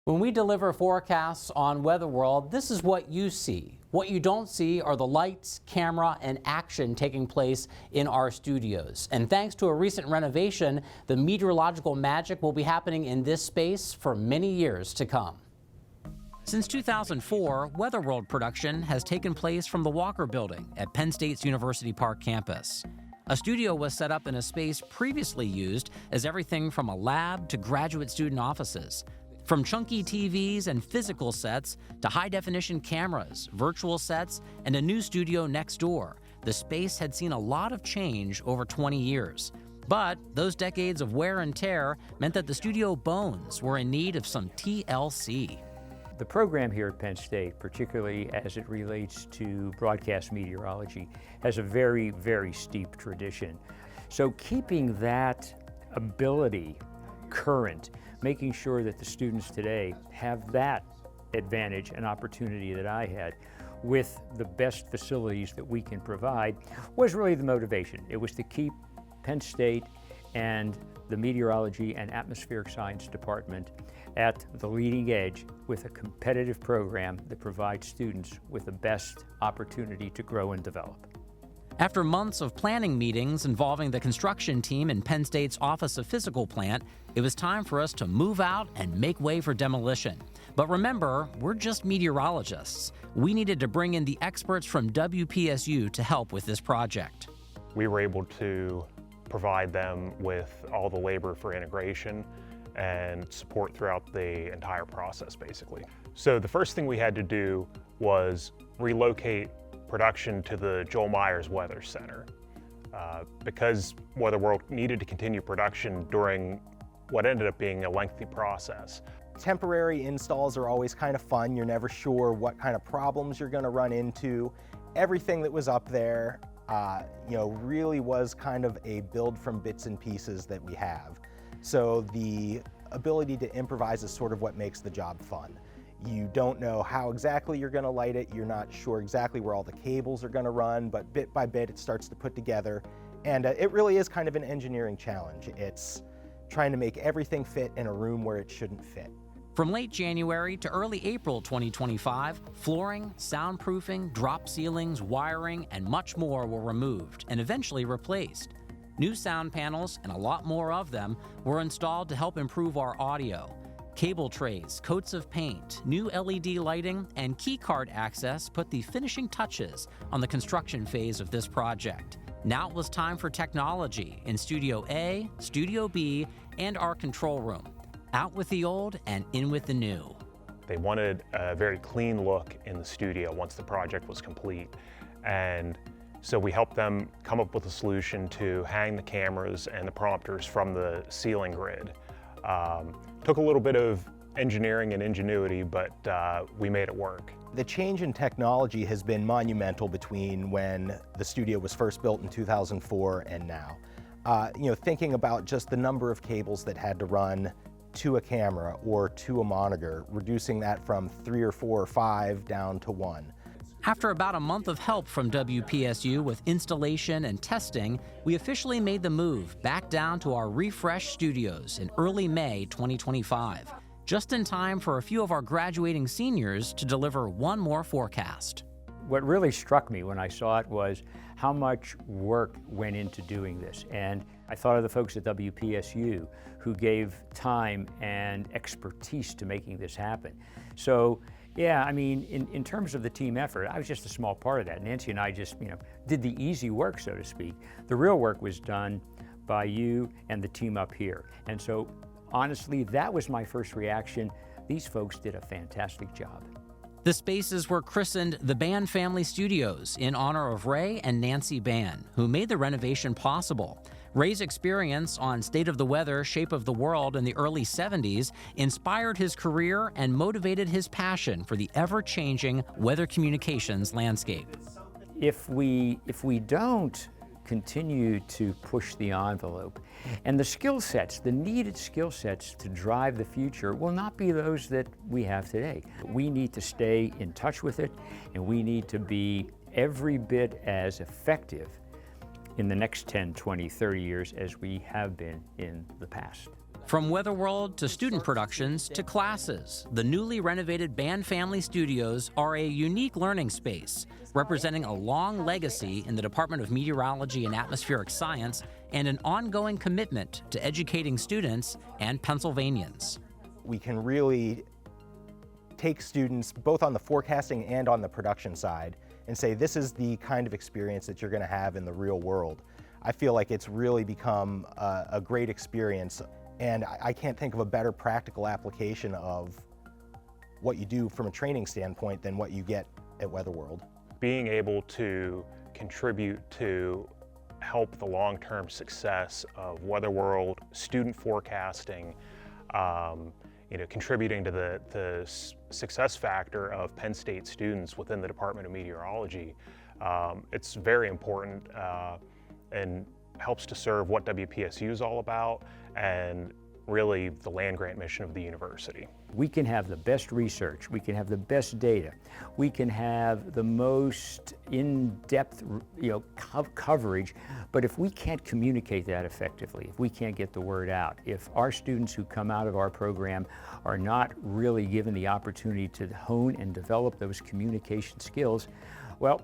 When we deliver forecasts on Weather World, this is what you see. What you don't see are the lights, camera, and action taking place in our studios. And thanks to a recent renovation, the meteorological magic will be happening in this space for many years to come. Since 2004, Weather World production has taken place from the Walker Building at Penn State's University Park campus. A studio was set up in a space previously used as everything from a lab to graduate student offices. From chunky TVs and physical sets to high-definition cameras, virtual sets, and a new studio next door, the space had seen a lot of change over 20 years. But those decades of wear and tear meant that the studio bones were in need of some TLC. The program here at Penn State, particularly as it relates to broadcast meteorology, has a very, very steep tradition. So keeping that ability current, making sure that the students today have that advantage and opportunity that I had with the best facilities that we can provide was really the motivation. It was to keep Penn State and the Meteorology and Atmospheric Science Department at the leading edge with a competitive program that provides students with the best opportunity to grow and develop. After months of planning meetings involving the construction team in Penn State's Office of Physical Plant, it was time for us to move out and make way for demolition. But remember, we're just meteorologists. We needed to bring in the experts from WPSU to help with this project. We were able to provide them with all the labor for integration and support throughout the entire process, basically. So the first thing we had to do was relocate production to the Joel Myers Weather Center because Weather World needed to continue production during what ended up being a lengthy process. Temporary installs are always kind of fun. You're never sure what kind of problems you're going to run into. Everything that was up there, really was kind of a build from bits and pieces that we have. So the ability to improvise is sort of what makes the job fun. You don't know how exactly you're going to light it. You're not sure exactly where all the cables are going to run, but bit by bit it starts to put together. And it really is kind of an engineering challenge. It's trying to make everything fit in a room where it shouldn't fit. From late January to early April 2025, flooring, soundproofing, drop ceilings, wiring, and much more were removed and eventually replaced. New sound panels, and a lot more of them, were installed to help improve our audio. Cable trays, coats of paint, new LED lighting, and keycard access put the finishing touches on the construction phase of this project. Now it was time for technology in Studio A, Studio B, and our control room. Out with the old and in with the new. They wanted a very clean look in the studio once the project was complete. And so we helped them come up with a solution to hang the cameras and the prompters from the ceiling grid. Took a little bit of engineering and ingenuity, but we made it work. The change in technology has been monumental between when the studio was first built in 2004 and now. Thinking about just the number of cables that had to run to a camera or to a monitor, reducing that from 3 or 4 or 5 down to 1. After about a month of help from WPSU with installation and testing, we officially made the move back down to our refreshed studios in early May 2025, just in time for a few of our graduating seniors to deliver one more forecast. What really struck me when I saw it was how much work went into doing this. And I thought of the folks at WPSU who gave time and expertise to making this happen. So, yeah, I mean, in terms of the team effort, I was just a small part of that. Nancy and I just, did the easy work, so to speak. The real work was done by you and the team up here. And so, honestly, that was my first reaction. These folks did a fantastic job. The spaces were christened the Band Family Studios in honor of Ray and Nancy Band, who made the renovation possible. Ray's experience on State of the Weather, Shape of the World in the early 70s inspired his career and motivated his passion for the ever-changing weather communications landscape. If we don't continue to push the envelope, and the skill sets, the needed skill sets to drive the future will not be those that we have today. We need to stay in touch with it, and we need to be every bit as effective in the next 10, 20, 30 years as we have been in the past. From Weather World to student productions to classes, the newly renovated Band Family Studios are a unique learning space, representing a long legacy in the Department of Meteorology and Atmospheric Science and an ongoing commitment to educating students and Pennsylvanians. We can really take students both on the forecasting and on the production side and say this is the kind of experience that you're going to have in the real world. I feel like it's really become a great experience, and I can't think of a better practical application of what you do from a training standpoint than what you get at Weather World. Being able to contribute to help the long-term success of Weather World, student forecasting, contributing to the success factor of Penn State students within the Department of Meteorology, it's very important and helps to serve what WPSU is all about and really the land-grant mission of the university. We can have the best research, we can have the best data, we can have the most in-depth coverage, but if we can't communicate that effectively, if we can't get the word out, if our students who come out of our program are not really given the opportunity to hone and develop those communication skills, well,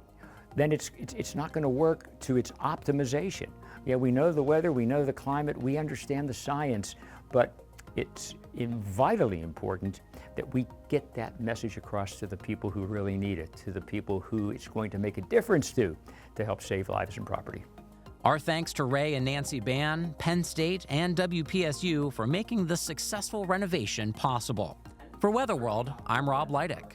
then it's not going to work to its optimization. Yeah, we know the weather, we know the climate, we understand the science, but it's vitally important that we get that message across to the people who really need it, to the people who it's going to make a difference to help save lives and property. Our thanks to Ray and Nancy Ban, Penn State, and WPSU for making this successful renovation possible. For Weather World, I'm Rob Lydick.